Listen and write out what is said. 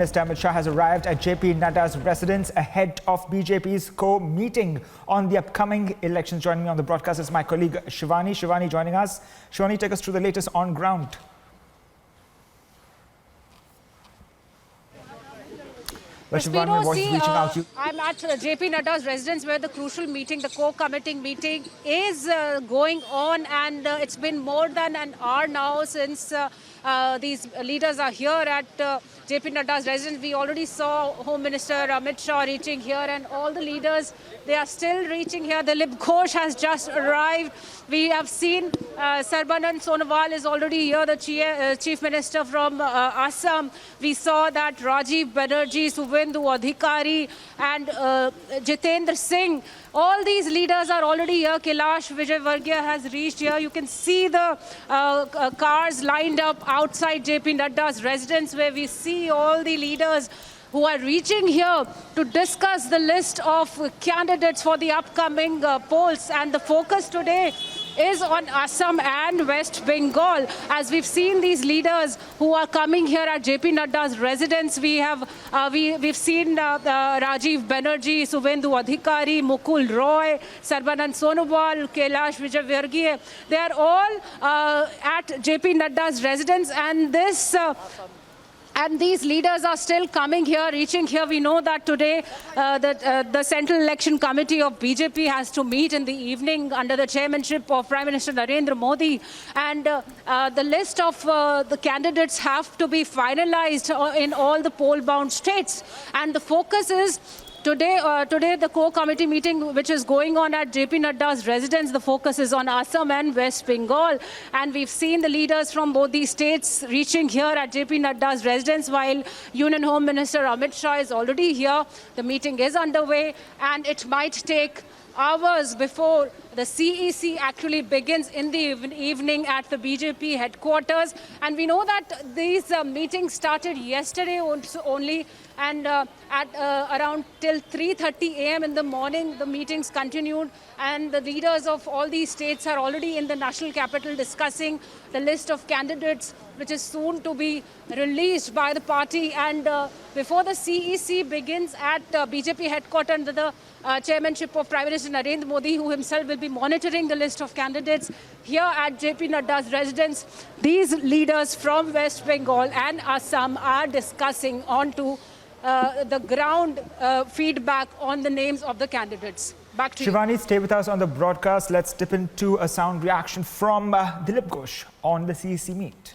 Minister Amit Shah has arrived at JP Nadda's residence ahead of BJP's co-meeting on the upcoming elections. Joining me on the broadcast is my colleague Shivani. Shivani joining us. Shivani, take us through the latest on ground. Well, Shivani, my voice is reaching out to you. I'm at JP Nadda's residence where the crucial meeting, the co-committing meeting is going on, and it's been more than an hour now since these leaders are here at JP Nadda's residence. We already saw Home Minister Amit Shah reaching here, and all the leaders, they are still reaching here. Dilip Ghosh has just arrived. We have seen Sarbanand Sonowal is already here, the Chief Minister from Assam. We saw that Rajiv Banerjee, Suvendu Adhikari and Jitendra Singh, all these leaders are already here. Kailash Vijayvargiya has reached here. You can see the cars lined up outside JP Nadda's residence, where we see all the leaders who are reaching here to discuss the list of candidates for the upcoming polls. And the focus today is on Assam and West Bengal. As we've seen these leaders who are coming here at JP Nadda's residence, we've seen Rajiv Banerjee, Suvendu Adhikari, Mukul Roy, Sarbanand Sonowal, Kailash Vijayvargiya. They are all at JP Nadda's residence, and these leaders are still coming here, reaching here. We know that today the Central Election Committee of BJP has to meet in the evening under the chairmanship of Prime Minister Narendra Modi. And the list of the candidates have to be finalized in all the poll-bound states. And the focus is Today, the co-committee meeting, which is going on at JP Nadda's residence, the focus is on Assam and West Bengal. And we've seen the leaders from both these states reaching here at JP Nadda's residence, while Union Home Minister Amit Shah is already here. The meeting is underway, and it might take hours before the CEC actually begins in the evening at the BJP headquarters. And we know that these meetings started yesterday only, and at around till 3:30 a.m. in the morning, the meetings continued, and the leaders of all these states are already in the national capital discussing the list of candidates, which is soon to be released by the party. And before the CEC begins at BJP headquarters under the chairmanship of Prime Minister Narendra Modi, who himself will be monitoring the list of candidates here at JP Nadda's residence, these leaders from West Bengal and Assam are discussing onto the ground feedback on the names of the candidates. Back to Shivani, you. stay with us on the broadcast. Let's dip into a sound reaction from Dilip Ghosh on the CEC meet.